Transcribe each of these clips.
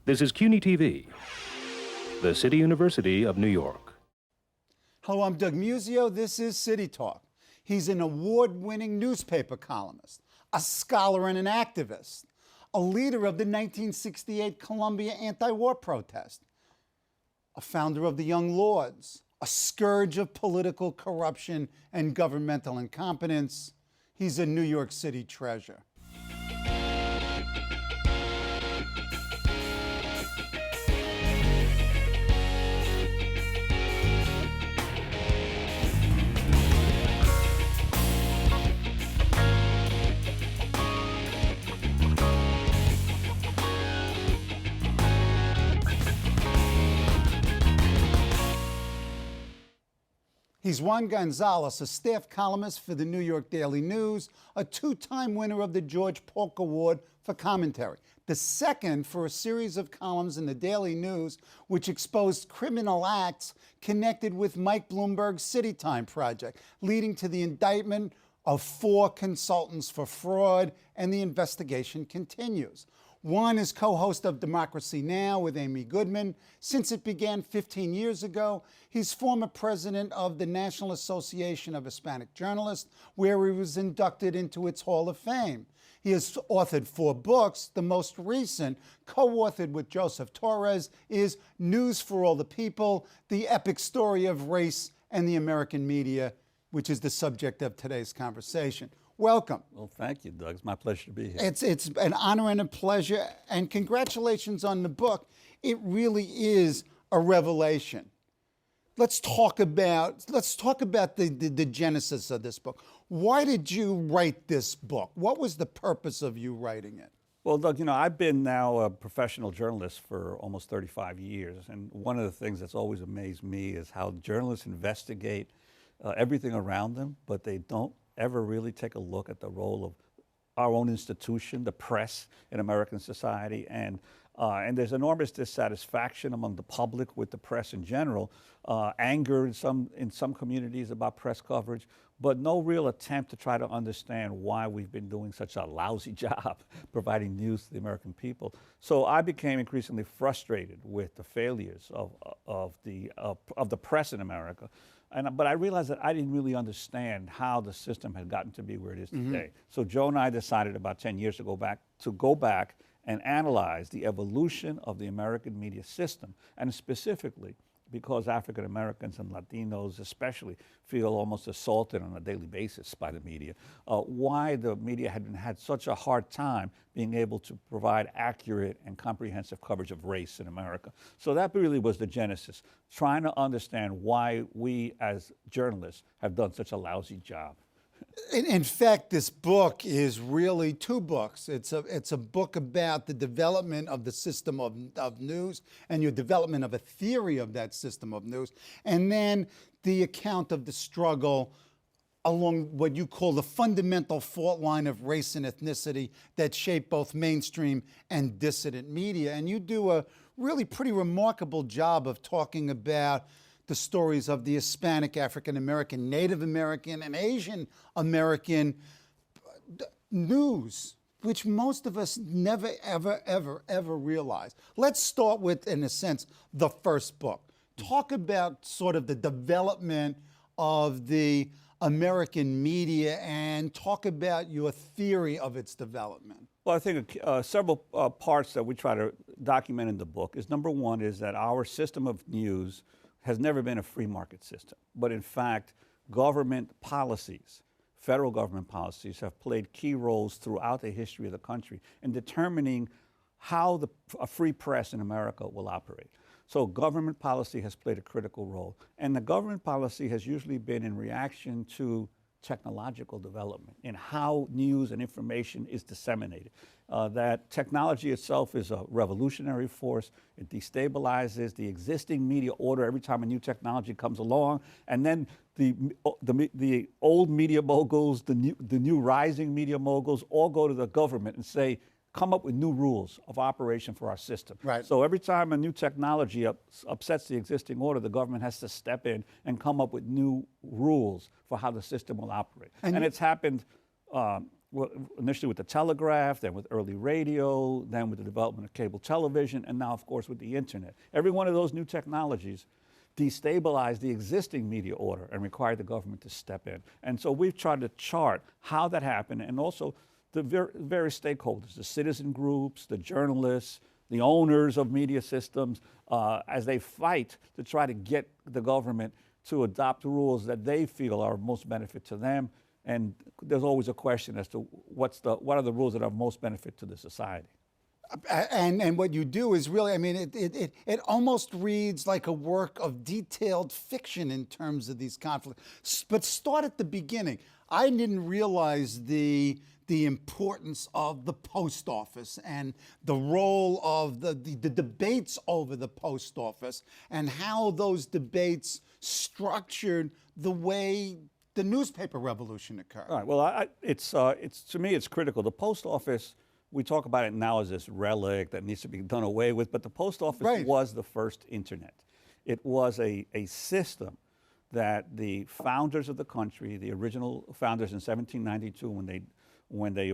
This is CUNY TV, the City University of New York. Hello, I'm Doug Muzzio. This is City Talk. He's an award-winning newspaper columnist, a scholar and an activist, a leader of the 1968 Columbia anti-war protest, a founder of the Young Lords, a scourge of political corruption and governmental incompetence. He's a New York City treasure. He's Juan Gonzalez, a staff columnist for the New York Daily News, a two-time winner of the George Polk Award for commentary, the second for a series of columns in the Daily News which exposed criminal acts connected with Mike Bloomberg's City Time project, leading to the indictment of 4 consultants for fraud, and the investigation continues. Juan is co-host of Democracy Now! With Amy Goodman. Since it began 15 years ago, he's former president of the National Association of Hispanic Journalists, where he was inducted into its Hall of Fame. He has authored 4 books. The most recent, co-authored with Joseph Torres, is News for All the People, the epic story of race and the American media, which is the subject of today's conversation. Welcome. Well, thank you, Doug. It's my pleasure to be here. It's an honor and a pleasure, and congratulations on the book. It really is a revelation. Let's talk about the genesis of this book. Why did you write this book? What was the purpose of you writing it? Well, Doug, I've been now a professional journalist for almost 35 years, and one of the things that's always amazed me is how journalists investigate everything around them, but they don't ever really take a look at the role of our own institution, the press in American society, and there's enormous dissatisfaction among the public with the press in general, anger in some communities about press coverage, but no real attempt to try to understand why we've been doing such a lousy job providing news to the American people. So I became increasingly frustrated with the failures of the press in America. But I realized that I didn't really understand how the system had gotten to be where it is today. So Joe and I decided about 10 years to go back and analyze the evolution of the American media system, and specifically because African Americans and Latinos especially feel almost assaulted on a daily basis by the media, why the media had such a hard time being able to provide accurate and comprehensive coverage of race in America. So that really was the genesis, trying to understand why we as journalists have done such a lousy job. In fact, this book is really 2 books. It's a book about the development of the system of news and your development of a theory of that system of news, and then the account of the struggle along what you call the fundamental fault line of race and ethnicity that shape both mainstream and dissident media. And you do a really pretty remarkable job of talking about the stories of the Hispanic, African American, Native American, and Asian American news, which most of us never, ever realize. Let's start with, in a sense, the first book. Talk about sort of the development of the American media and talk about your theory of its development. Well, I think several parts that we try to document in the book is, number one, is that our system of news has never been a free market system, but in fact, government policies, federal government policies, have played key roles throughout the history of the country in determining how a free press in America will operate. So government policy has played a critical role, and the government policy has usually been in reaction to technological development in how news and information is disseminated. That technology itself is a revolutionary force. It destabilizes the existing media order every time a new technology comes along, and then the old media moguls, the new rising media moguls all go to the government and say, come up with new rules of operation for our system. Right. So every time a new technology upsets the existing order, the government has to step in and come up with new rules for how the system will operate. And it's happened well, initially with the telegraph, then with early radio, then with the development of cable television, and now, of course, with the internet. Every one of those new technologies destabilized the existing media order and required the government to step in. And so we've tried to chart how that happened, and also the various stakeholders, the citizen groups, the journalists, the owners of media systems, as they fight to try to get the government to adopt rules that they feel are of most benefit to them. And there's always a question as to what are the rules that are of most benefit to the society. And what you do is really, I mean, it almost reads like a work of detailed fiction in terms of these conflicts. But start at the beginning. I didn't realize the importance of the post office and the role of the debates over the post office and how those debates structured the way the newspaper revolution occurred. All right. Well, it's to me, it's critical. The post office, we talk about it now as this relic that needs to be done away with, but the post office was the first internet. It was a system that the founders of the country, the original founders in 1792, when they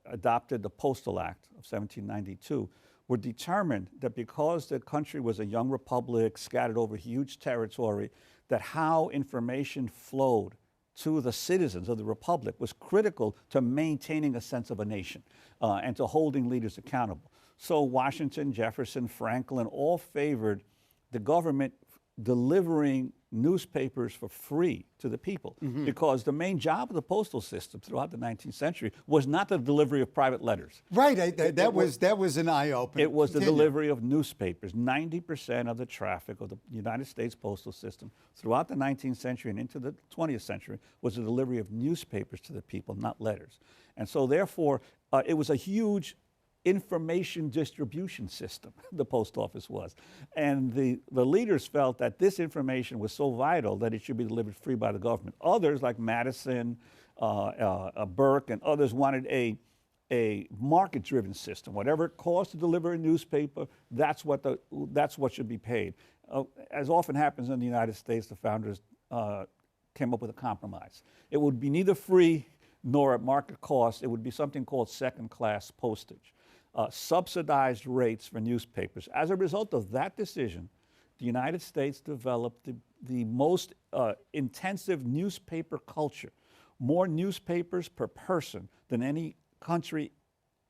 adopted the Postal Act of 1792, were determined that because the country was a young republic scattered over huge territory, that how information flowed to the citizens of the republic was critical to maintaining a sense of a nation and to holding leaders accountable. So Washington, Jefferson, Franklin all favored the government delivering newspapers for free to the people, because the main job of the postal system throughout the 19th century was not the delivery of private letters. Right, that was an eye-opener. It was the delivery of newspapers. 90% of the traffic of the United States postal system throughout the 19th century and into the 20th century was the delivery of newspapers to the people, not letters. And so therefore, it was a huge information distribution system, the post office was. And the leaders felt that this information was so vital that it should be delivered free by the government. Others, like Madison, Burke, and others wanted a market-driven system. Whatever it costs to deliver a newspaper, that's what should be paid. As often happens in the United States, the founders came up with a compromise. It would be neither free nor at market cost. It would be something called second-class postage. Subsidized rates for newspapers. As a result of that decision, the United States developed the most intensive newspaper culture, more newspapers per person than any country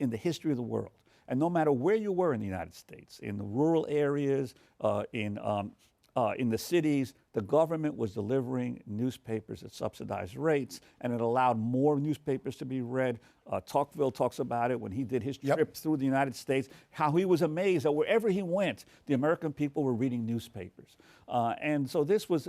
in the history of the world. And no matter where you were in the United States, in the rural areas, in the cities, the government was delivering newspapers at subsidized rates, and it allowed more newspapers to be read. Tocqueville talks about it when he did his trip through the United States, how he was amazed that wherever he went, the American people were reading newspapers. And so this was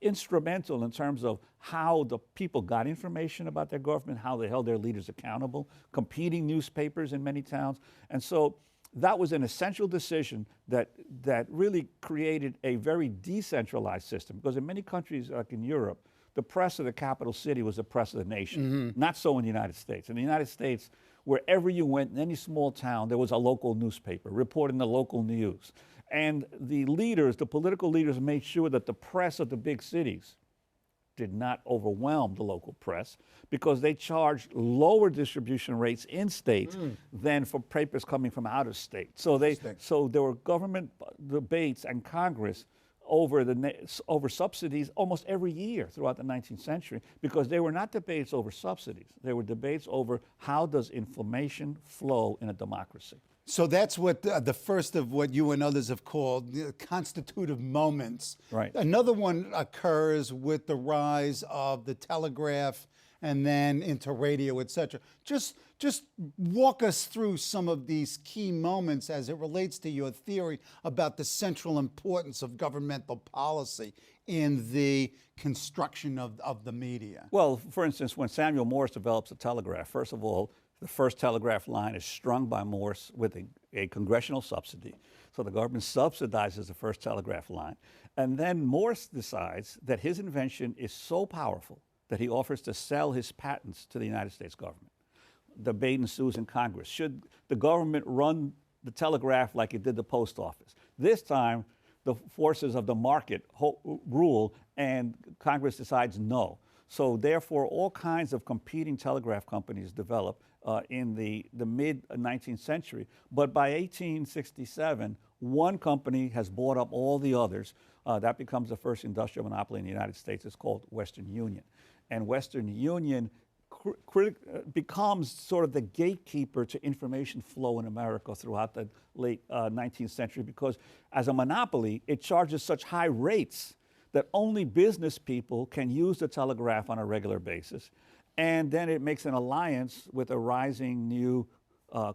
instrumental in terms of how the people got information about their government, how they held their leaders accountable, competing newspapers in many towns. And so that was an essential decision that really created a very decentralized system, because in many countries, like in Europe, the press of the capital city was the press of the nation. Not so in the United States. In the United States, wherever you went, in any small town, there was a local newspaper reporting the local news. And the leaders, the political leaders, made sure that the press of the big cities did not overwhelm the local press, because they charged lower distribution rates in state than for papers coming from out of state. So there were government debates and Congress over subsidies almost every year throughout the 19th century, because they were not debates over subsidies. They were debates over how does information flow in a democracy. So that's what the first of what you and others have called constitutive moments. Right. Another one occurs with the rise of the telegraph and then into radio, et cetera. Just walk us through some of these key moments as it relates to your theory about the central importance of governmental policy in the construction of the media. Well, for instance, when Samuel Morse develops the telegraph, first of all, the first telegraph line is strung by Morse with a congressional subsidy. So the government subsidizes the first telegraph line. And then Morse decides that his invention is so powerful that he offers to sell his patents to the United States government. Debate ensues in Congress. Should the government run the telegraph like it did the post office? This time, the forces of the market rule, and Congress decides no. So therefore, all kinds of competing telegraph companies develop in the mid-19th century. But by 1867, one company has bought up all the others. That becomes the first industrial monopoly in the United States. It's called Western Union. And Western Union becomes sort of the gatekeeper to information flow in America throughout the late 19th century, because as a monopoly, it charges such high rates that only business people can use the telegraph on a regular basis. And then it makes an alliance with a rising new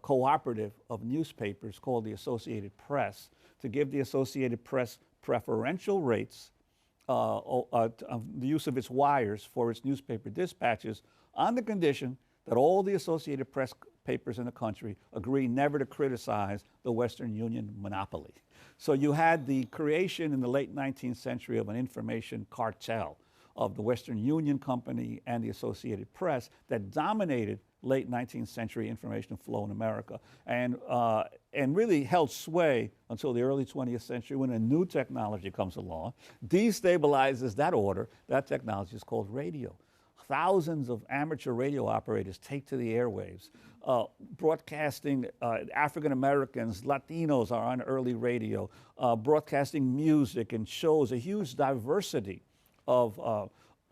cooperative of newspapers called the Associated Press to give the Associated Press preferential rates of the use of its wires for its newspaper dispatches, on the condition that all the Associated Press papers in the country agree never to criticize the Western Union monopoly. So you had the creation in the late 19th century of an information cartel of the Western Union Company and the Associated Press that dominated late 19th century information flow in America, and really held sway until the early 20th century, when a new technology comes along, destabilizes that order. That technology is called radio. Thousands of amateur radio operators take to the airwaves, broadcasting African Americans, Latinos are on early radio, broadcasting music and shows. A huge diversity of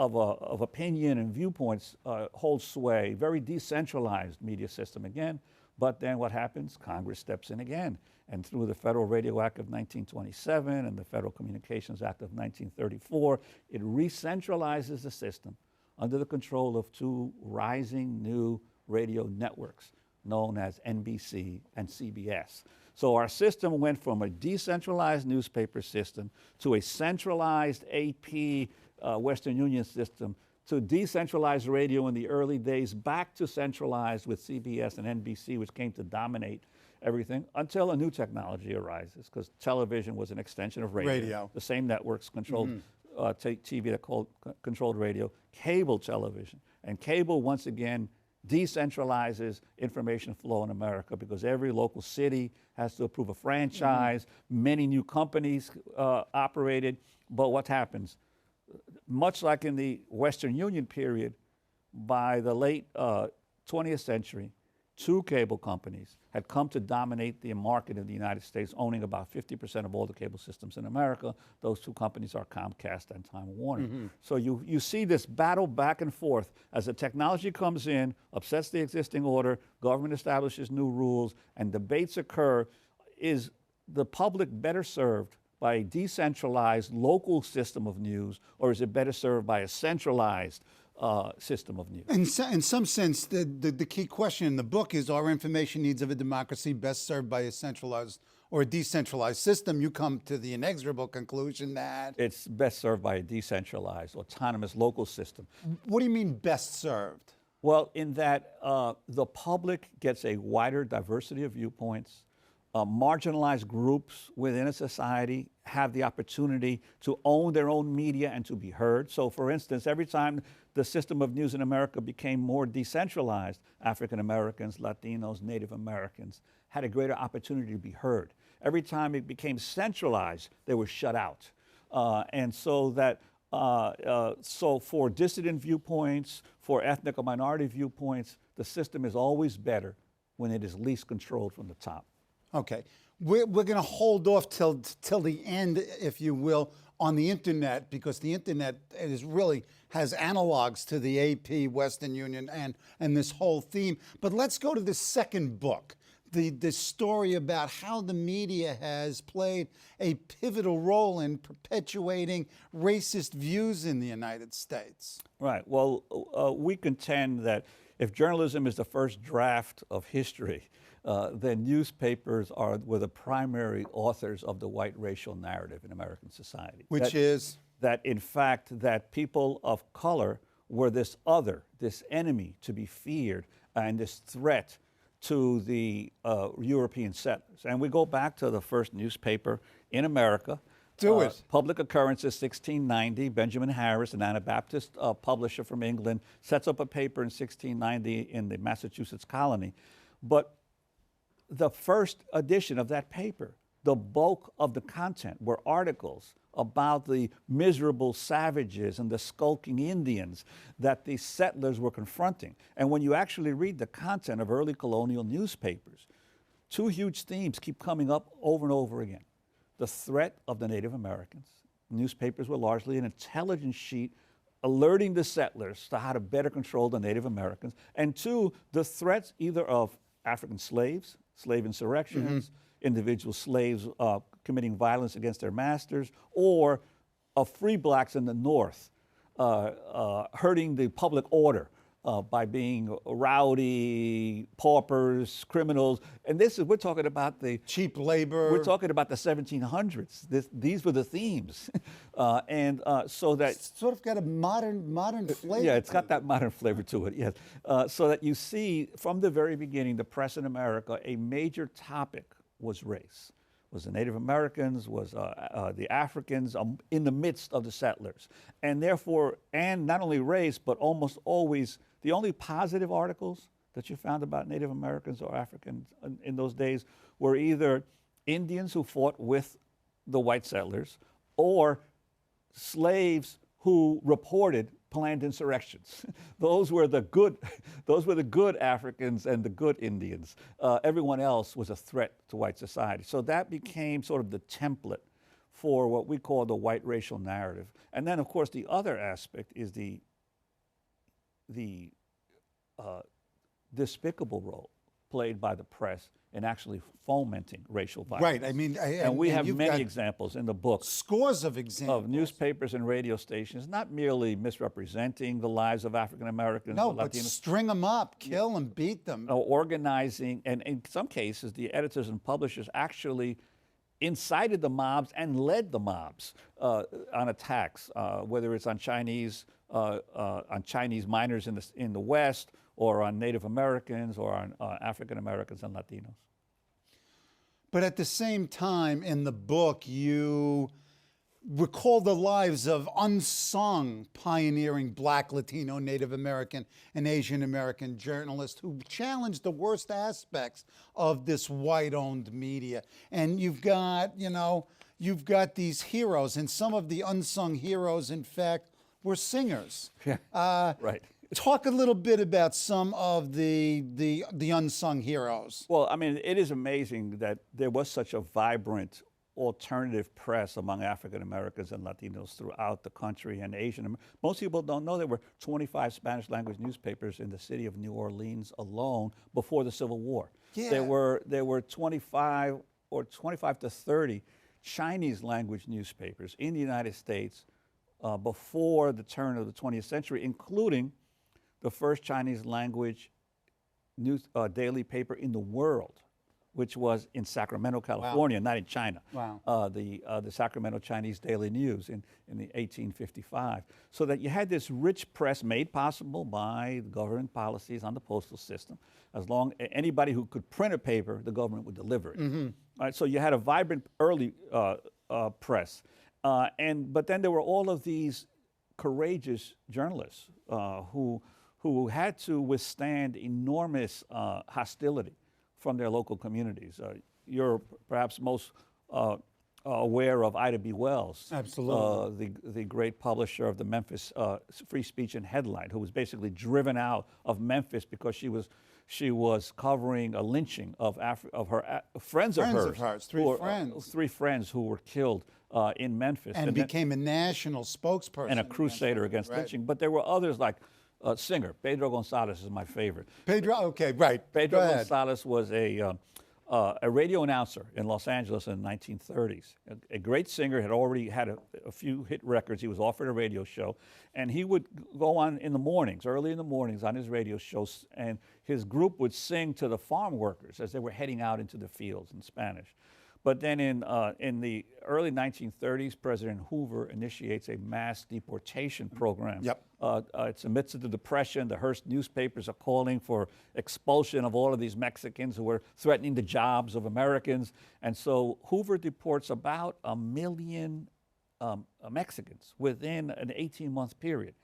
opinion and viewpoints holds sway. Very decentralized media system again. But then what happens? Congress steps in again. And through the Federal Radio Act of 1927 and the Federal Communications Act of 1934, it re-centralizes the system under the control of two rising new radio networks known as NBC and CBS. So our system went from a decentralized newspaper system to a centralized AP Western Union system to decentralized radio in the early days, back to centralized with CBS and NBC, which came to dominate everything until a new technology arises, because television was an extension of radio. The same networks controlled TV that controlled radio, cable television. And cable, once again, decentralizes information flow in America, because every local city has to approve a franchise. Many new companies operated. But what happens? Much like in the Western Union period, by the late 20th century, two cable companies had come to dominate the market in the United States, owning about 50% of all the cable systems in America. Those two companies are Comcast and Time Warner. So you see this battle back and forth as the technology comes in, upsets the existing order, government establishes new rules, and debates occur. Is the public better served by a decentralized local system of news, or is it better served by a centralized system of news? In some sense, the key question in the book is, are information needs of a democracy best served by a centralized or a decentralized system? You come to the inexorable conclusion that it's best served by a decentralized, autonomous local system. What do you mean best served? Well, in that the public gets a wider diversity of viewpoints. Marginalized groups within a society have the opportunity to own their own media and to be heard. So, for instance, every time the system of news in America became more decentralized, African Americans, Latinos, Native Americans had a greater opportunity to be heard. Every time it became centralized, they were shut out. And so that so for dissident viewpoints, for ethnic or minority viewpoints, the system is always better when it is least controlled from the top. Okay, we're going to hold off till the end, if you will, on the internet, because the internet really has analogs to the AP, Western Union, and this whole theme. But let's go to the second book, the story about how the media has played a pivotal role in perpetuating racist views in the United States. Right. Well, we contend that if journalism is the first draft of history, then newspapers were the primary authors of the white racial narrative in American society. Which is? That, in fact, that people of color were this other, this enemy to be feared, and this threat to the European settlers. And we go back to the first newspaper in America. Do it. Public Occurrences, 1690. Benjamin Harris, an Anabaptist publisher from England, sets up a paper in 1690 in the Massachusetts colony. But the first edition of that paper the bulk of the content were articles about the miserable savages and the skulking Indians that the settlers were confronting. And when you actually read the content of early colonial newspapers, two huge themes keep coming up over and over again. The threat of the Native Americans. Newspapers were largely an intelligence sheet alerting the settlers to how to better control the Native Americans. And two, the threats either of African slaves, slave insurrections, individual slaves committing violence against their masters, or of free blacks in the North hurting the public order by being rowdy, paupers, criminals. And this is, we're talking about the cheap labor. We're talking about the 1700s. These were the themes. So that... It's sort of got a modern flavor. Yeah, it's got that modern flavor to it, yes. So that you see from the very beginning, the press in America, a major topic was race. Was the Native Americans, was the Africans in the midst of the settlers. And therefore, and not only race, but almost always, the only positive articles that you found about Native Americans or Africans in those days were either Indians who fought with the white settlers or slaves who reported planned insurrections. Those were the good Africans and the good Indians. Everyone else was a threat to white society. So that became sort of the template for what we call the white racial narrative. And then, of course, the other aspect is the despicable role played by the press in actually fomenting racial violence. Right. I mean, and we have many examples in the book. Scores of examples. Of newspapers and radio stations, not merely misrepresenting the lives of African Americans. No, or but Latinos, string them up, kill them, beat them. Organizing, and in some cases, the editors and publishers actually incited the mobs and led the mobs on attacks, whether it's on Chinese miners in the West, or on Native Americans, or on African Americans and Latinos. But at the same time, in the book, you recall the lives of unsung pioneering Black, Latino, Native American, and Asian American journalists who challenged the worst aspects of this white-owned media. And you've got these heroes, and some of the unsung heroes, in fact, were singers. Yeah, right. Talk a little bit about some of the unsung heroes. Well, I mean, it is amazing that there was such a vibrant alternative press among African Americans and Latinos throughout the country and Asian. Most people don't know there were 25 Spanish language newspapers in the city of New Orleans alone before the Civil War. Yeah. There were 25 to 30 Chinese language newspapers in the United States before the turn of the 20th century, including the first Chinese language news daily paper in the world, which was in Sacramento, California, not in China. Wow. The Sacramento Chinese Daily News in the 1855. So that you had this rich press made possible by the government policies on the postal system. As long anybody who could print a paper, the government would deliver it. All right, so you had a vibrant early press. But then there were all of these courageous journalists who had to withstand enormous hostility from their local communities. You're perhaps most aware of Ida B. Wells. Absolutely. The great publisher of the Memphis Free Speech and Headline, who was basically driven out of Memphis because she was covering a lynching of her friends of hers. Three friends who were killed in Memphis. And became a national spokesperson. And a crusader against lynching. But there were others like singer, Pedro Gonzalez is my favorite. Pedro, okay, right. Pedro Gonzalez was a radio announcer in Los Angeles in the 1930s. A great singer, had already had a few hit records. He was offered a radio show, and he would go on in the mornings, early in the mornings on his radio shows, and his group would sing to the farm workers as they were heading out into the fields in Spanish. But then in the early 1930s, President Hoover initiates a mass deportation program. Yep. It's amidst the Depression. The Hearst newspapers are calling for expulsion of all of these Mexicans who were threatening the jobs of Americans. And so Hoover deports about 1 million Mexicans within an 18-month period.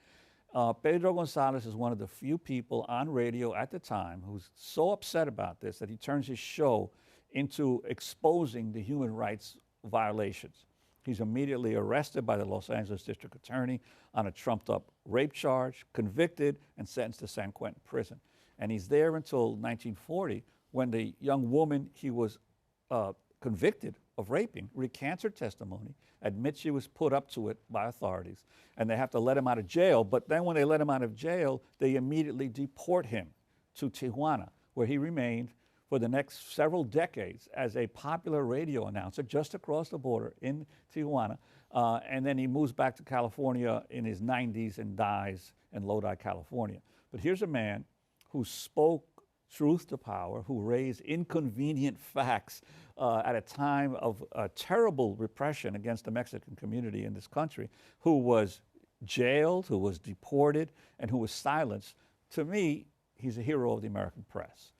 Pedro Gonzalez is one of the few people on radio at the time who's so upset about this that he turns his show into exposing the human rights violations. He's immediately arrested by the Los Angeles District Attorney on a trumped-up rape charge, convicted, and sentenced to San Quentin prison. And he's there until 1940, when the young woman he was convicted of raping recants her testimony, admits she was put up to it by authorities, and they have to let him out of jail. But then when they let him out of jail, they immediately deport him to Tijuana, where he remained for the next several decades as a popular radio announcer just across the border in Tijuana. And then he moves back to California in his 90s and dies in Lodi, California. But here's a man who spoke truth to power, who raised inconvenient facts at a time of terrible repression against the Mexican community in this country, who was jailed, who was deported, and who was silenced. To me, he's a hero of the American press.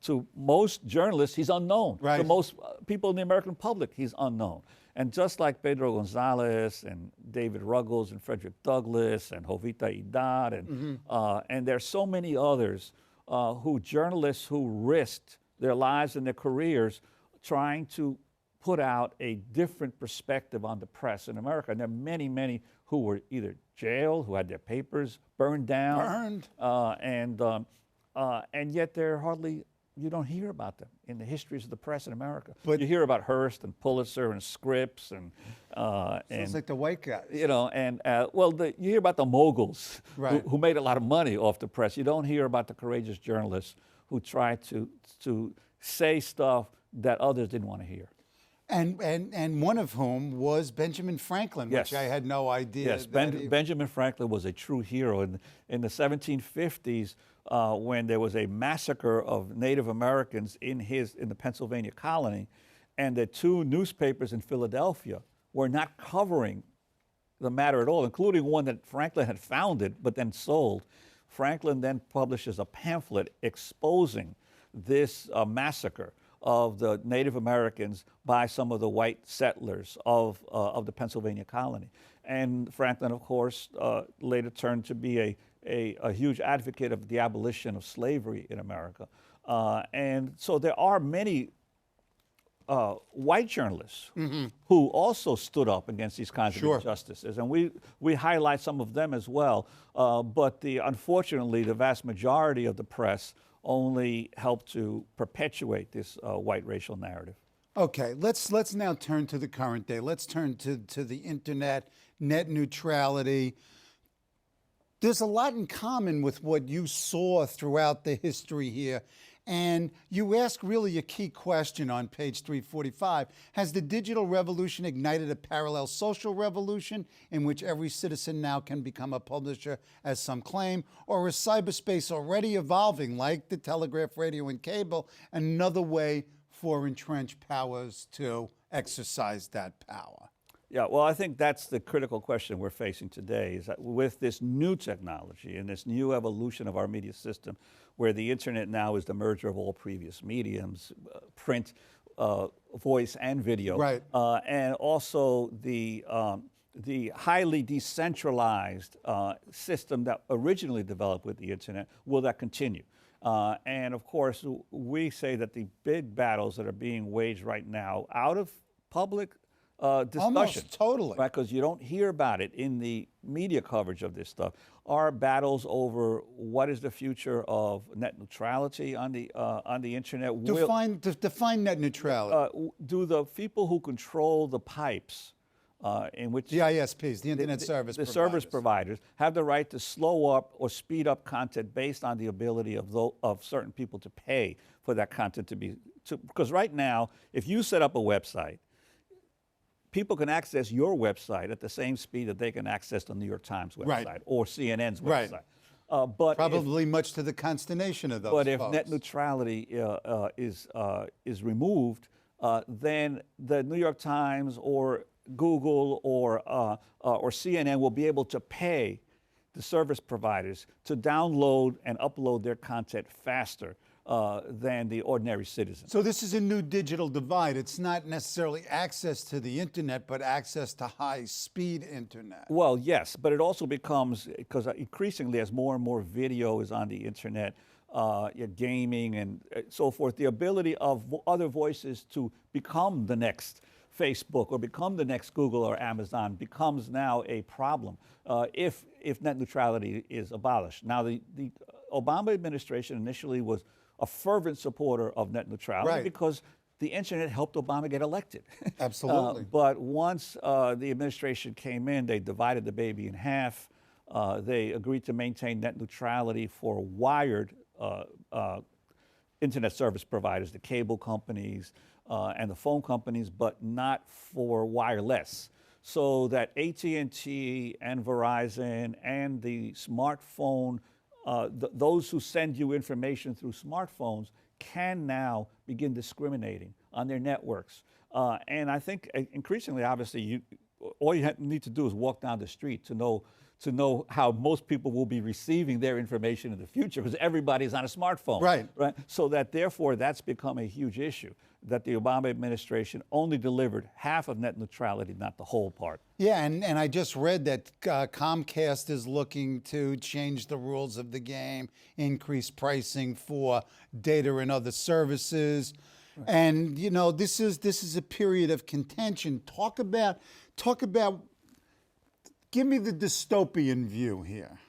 To most journalists, he's unknown. Right. To most people in the American public, he's unknown. And just like Pedro Gonzalez and David Ruggles and Frederick Douglass and Jovita Idar, and there's so many others journalists who risked their lives and their careers trying to put out a different perspective on the press in America. And there are many, many who were either jailed, who had their papers burned down. And yet they're hardly, you don't hear about them in the histories of the press in America. But you hear about Hearst and Pulitzer and Scripps and sounds like the white guys. You know, and you hear about the moguls who made a lot of money off the press. You don't hear about the courageous journalists who tried to say stuff that others didn't want to hear. And one of whom was Benjamin Franklin, Yes. which I had no idea. Yes, Benjamin Franklin was a true hero. In the 1750s, when there was a massacre of Native Americans in the Pennsylvania colony, and the two newspapers in Philadelphia were not covering the matter at all, including one that Franklin had founded but then sold. Franklin then publishes a pamphlet exposing this massacre of the Native Americans by some of the white settlers of the Pennsylvania colony. And Franklin, of course, later turned to be a huge advocate of the abolition of slavery in America. And so there are many white journalists who also stood up against these kinds of injustices. And we highlight some of them as well. But unfortunately, the vast majority of the press only helped to perpetuate this white racial narrative. Okay, let's now turn to the current day. Let's turn to the internet, net neutrality. There's a lot in common with what you saw throughout the history here. And you ask really a key question on page 345. Has the digital revolution ignited a parallel social revolution in which every citizen now can become a publisher, as some claim? Or is cyberspace already evolving, like the telegraph, radio, and cable, another way for entrenched powers to exercise that power? Yeah, well, I think that's the critical question we're facing today, is that with this new technology and this new evolution of our media system, where the internet now is the merger of all previous mediums, print, voice, and video, and also the highly decentralized system that originally developed with the internet, will that continue? And of course, we say that the big battles that are being waged right now out of public discussion. Almost totally. Right, because you don't hear about it in the media coverage of this stuff, are battles over what is the future of net neutrality on the internet. Define net neutrality. Do the people who control the pipes in which the ISPs, the internet service providers. The service providers have the right to slow up or speed up content based on the ability of certain people to pay for that content because right now, if you set up a website, people can access your website at the same speed that they can access the New York Times website or CNN's website. But probably much to the consternation of those folks. But folks. if net neutrality is removed, then the New York Times or Google or CNN will be able to pay the service providers to download and upload their content faster than the ordinary citizen. So this is a new digital divide. It's not necessarily access to the internet, but access to high-speed internet. Well, yes, but it also becomes, because increasingly as more and more video is on the internet, your gaming and so forth, the ability of other voices to become the next Facebook or become the next Google or Amazon becomes now a problem if net neutrality is abolished. Now, the Obama administration initially was a fervent supporter of net neutrality because the internet helped Obama get elected. Absolutely. But once the administration came in, they divided the baby in half. They agreed to maintain net neutrality for wired internet service providers, the cable companies and the phone companies, but not for wireless. So that AT&T and Verizon and the smartphone, those who send you information through smartphones can now begin discriminating on their networks. And I think increasingly, obviously, all you need to do is walk down the street to know how most people will be receiving their information in the future, because everybody's on a smartphone. Right. So that therefore that's become a huge issue, that the Obama administration only delivered half of net neutrality, not the whole part. Yeah, and I just read that Comcast is looking to change the rules of the game, increase pricing for data and other services. Right. And you know, this is a period of contention. Talk about give me the dystopian view here.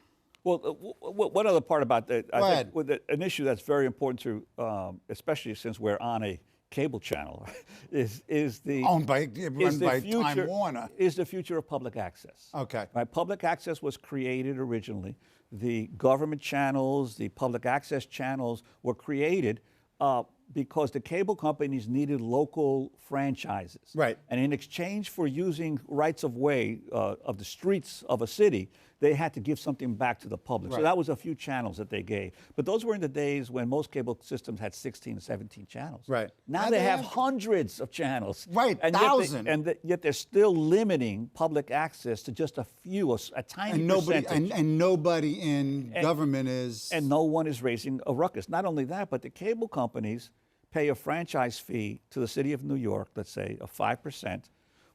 Well, one other part about that, I think with an issue that's very important to, especially since we're on a cable channel, is the run by Time Warner, is the future of public access. Okay. Right. Public access was created originally. The government channels, the public access channels were created because the cable companies needed local franchises. Right. And in exchange for using rights of way of the streets of a city, they had to give something back to the public. Right. So that was a few channels that they gave. But those were in the days when most cable systems had 16, 17 channels. Right. Now they have hundreds of channels. Right, and thousands. Yet they're still limiting public access to just a few, a tiny percentage. And nobody in government is... And no one is raising a ruckus. Not only that, but the cable companies pay a franchise fee to the city of New York, let's say, of 5%,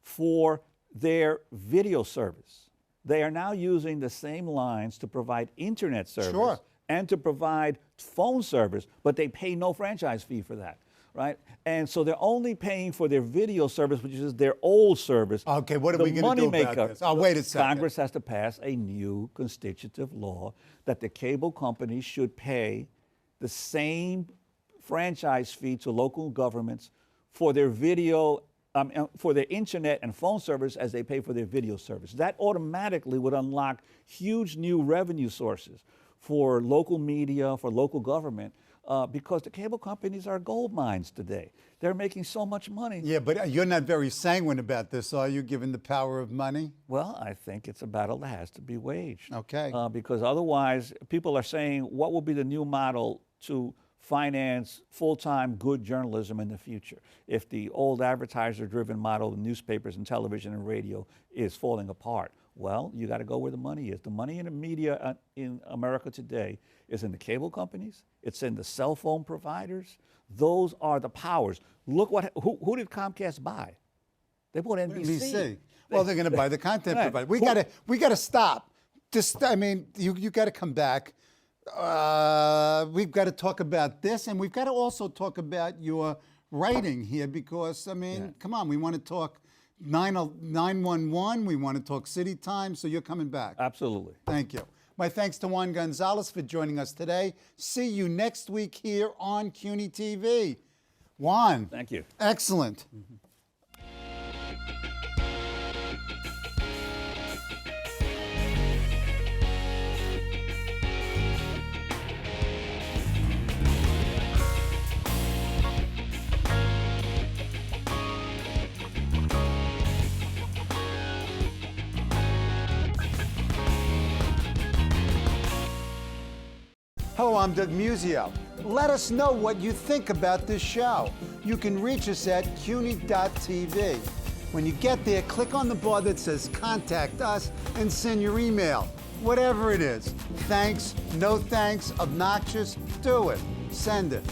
for their video service. They are now using the same lines to provide internet service and to provide phone service, but they pay no franchise fee for that, right? And so they're only paying for their video service, which is their old service. Okay, what are we going to do about this? Oh, wait a second. Congress has to pass a new constitutive law that the cable companies should pay the same franchise fee to local governments for their video, for their internet and phone service as they pay for their video service. That automatically would unlock huge new revenue sources for local media, for local government, because the cable companies are gold mines today. They're making so much money. Yeah, but you're not very sanguine about this, are you, given the power of money? Well, I think it's a battle that has to be waged. Okay. Because otherwise, people are saying, what will be the new model to finance full-time good journalism in the future if the old advertiser-driven model in newspapers and television and radio is falling apart? Well, you got to go where the money is. The money in the media in America today is in the cable companies. It's in the cell phone providers. Those are the powers. Look who did Comcast buy? They bought NBC. Well, they're going to buy the content provider. We got to stop. Just, I mean, you got to come back. We've got to talk about this, and we've got to also talk about your writing here, because, I mean, come on, we want to talk 911, we want to talk City Times, so you're coming back. Absolutely. Thank you. My thanks to Juan Gonzalez for joining us today. See you next week here on CUNY TV. Juan. Thank you. Excellent. Hello, I'm Doug Muzzio. Let us know what you think about this show. You can reach us at CUNY.TV. When you get there, click on the bar that says Contact Us and send your email. Whatever it is. Thanks, no thanks, obnoxious, do it. Send it.